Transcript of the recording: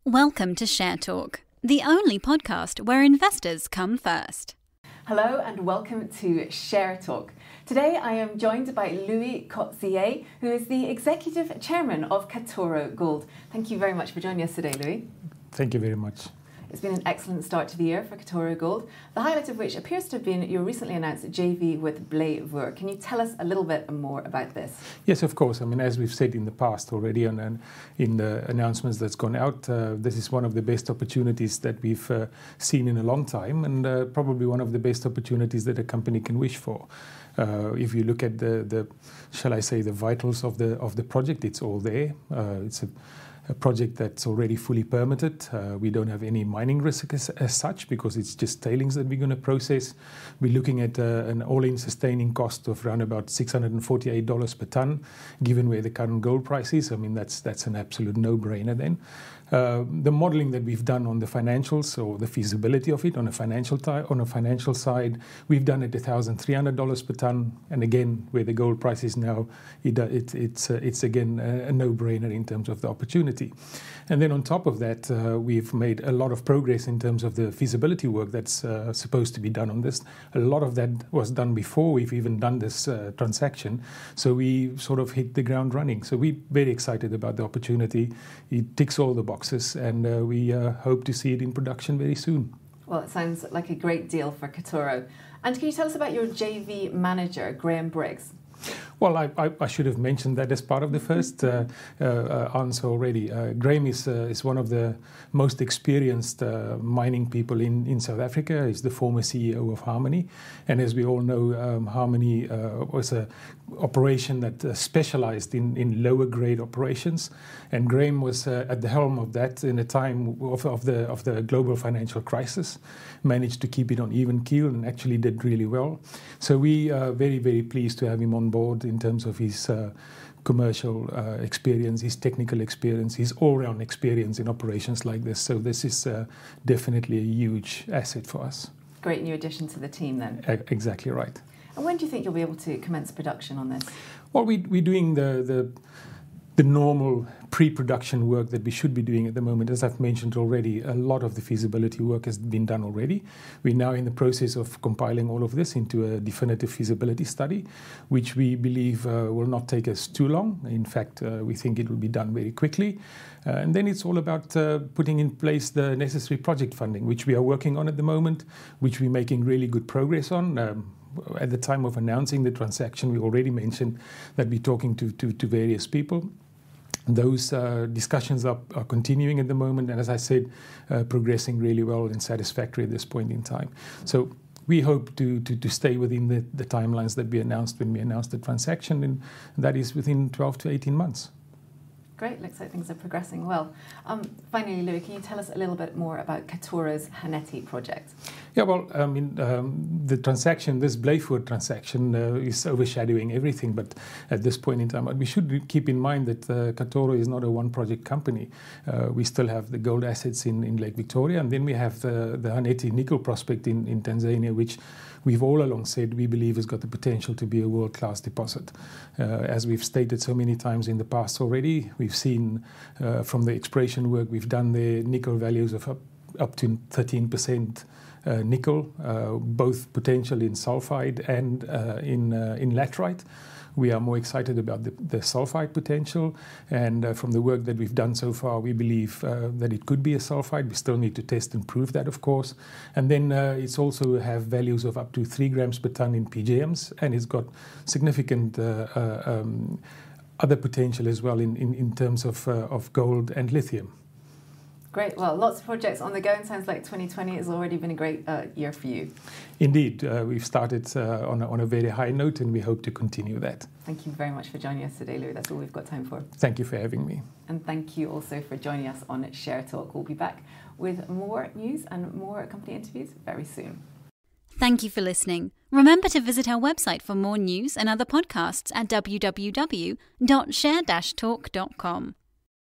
Welcome to Share Talk, the only podcast where investors come first. Hello and welcome to Share Talk. Today I am joined by Louis Coetzee, who is the Executive Chairman of Katoro Gold. Thank you very much for joining us today, Louis. Thank you very much. It's been an excellent start to the year for Katoro Gold, the highlight of which appears to have been your recently announced JV with Blyvoor. Can you tell us a little bit more about this? Yes, of course. I mean, as we've said in the past already and in the announcements that's gone out, this is one of the best opportunities that we've seen in a long time, and probably one of the best opportunities that a company can wish for. If you look at the shall I say, the vitals of the project, it's all there. It's a project that's already fully permitted. We don't have any mining risk as such because it's just tailings that we're going to process. We're looking at an all-in sustaining cost of around about $648 per tonne, given where the current gold price is. I mean, that's an absolute no-brainer then. The modelling that we've done on the financials or the feasibility of it on a financial side, we've done at $1,300 per tonne, and again, where the gold price is now, it's again a no-brainer in terms of the opportunity. And then on top of that, we've made a lot of progress in terms of the feasibility work that's supposed to be done on this. A lot of that was done before we've even done this transaction, so we sort of hit the ground running. So we're very excited about the opportunity. It ticks all the boxes, and we hope to see it in production very soon. Well, it sounds like a great deal for Katoro. And can you tell us about your JV manager, Graham Briggs? Well, I should have mentioned that as part of the first answer already. Graham is one of the most experienced mining people in South Africa. He's the former CEO of Harmony. And as we all know, Harmony was an operation that specialized in lower grade operations. And Graham was at the helm of that in a time of the global financial crisis, managed to keep it on even keel and actually did really well. So we are very, very pleased to have him on board in terms of his commercial experience, his technical experience, his all-round experience in operations like this. So this is definitely a huge asset for us. Great new addition to the team then. Exactly right. And when do you think you'll be able to commence production on this? Well, we're doing the normal pre-production work that we should be doing at the moment. As I've mentioned already, a lot of the feasibility work has been done already. We're now in the process of compiling all of this into a definitive feasibility study, which we believe will not take us too long. In fact, we think it will be done very quickly. And then it's all about putting in place the necessary project funding, which we are working on at the moment, which we're making really good progress on. At the time of announcing the transaction, we already mentioned that we're talking to various people. Those discussions are continuing at the moment, and as I said, progressing really well and satisfactory at this point in time. So we hope to stay within the timelines that we announced when we announced the transaction, and that is within 12 to 18 months. Great, looks like things are progressing well. Finally, Louis, can you tell us a little bit more about Katoro's Haneti project? Yeah, well, I mean, the transaction, this Blyvoor transaction is overshadowing everything, but at this point in time, we should keep in mind that Katoro is not a one-project company. We still have the gold assets in Lake Victoria, and then we have the Haneti nickel prospect in Tanzania, which we've all along said we believe has got the potential to be a world-class deposit. As we've stated so many times in the past already, we've seen from the exploration work we've done there, nickel values of up to 13% nickel, both potential in sulfide and in laterite. We are more excited about the sulfide potential, and from the work that we've done so far, we believe that it could be a sulfide. We still need to test and prove that, of course. And then it's also have values of up to 3 grams per tonne in PGMs, and it's got significant other potential as well in terms of gold and lithium. Great. Well, lots of projects on the go, and sounds like 2020 has already been a great year for you. Indeed. We've started on a very high note, and we hope to continue that. Thank you very much for joining us today, Louis. That's all we've got time for. Thank you for having me. And thank you also for joining us on Share Talk. We'll be back with more news and more company interviews very soon. Thank you for listening. Remember to visit our website for more news and other podcasts at www.share-talk.com.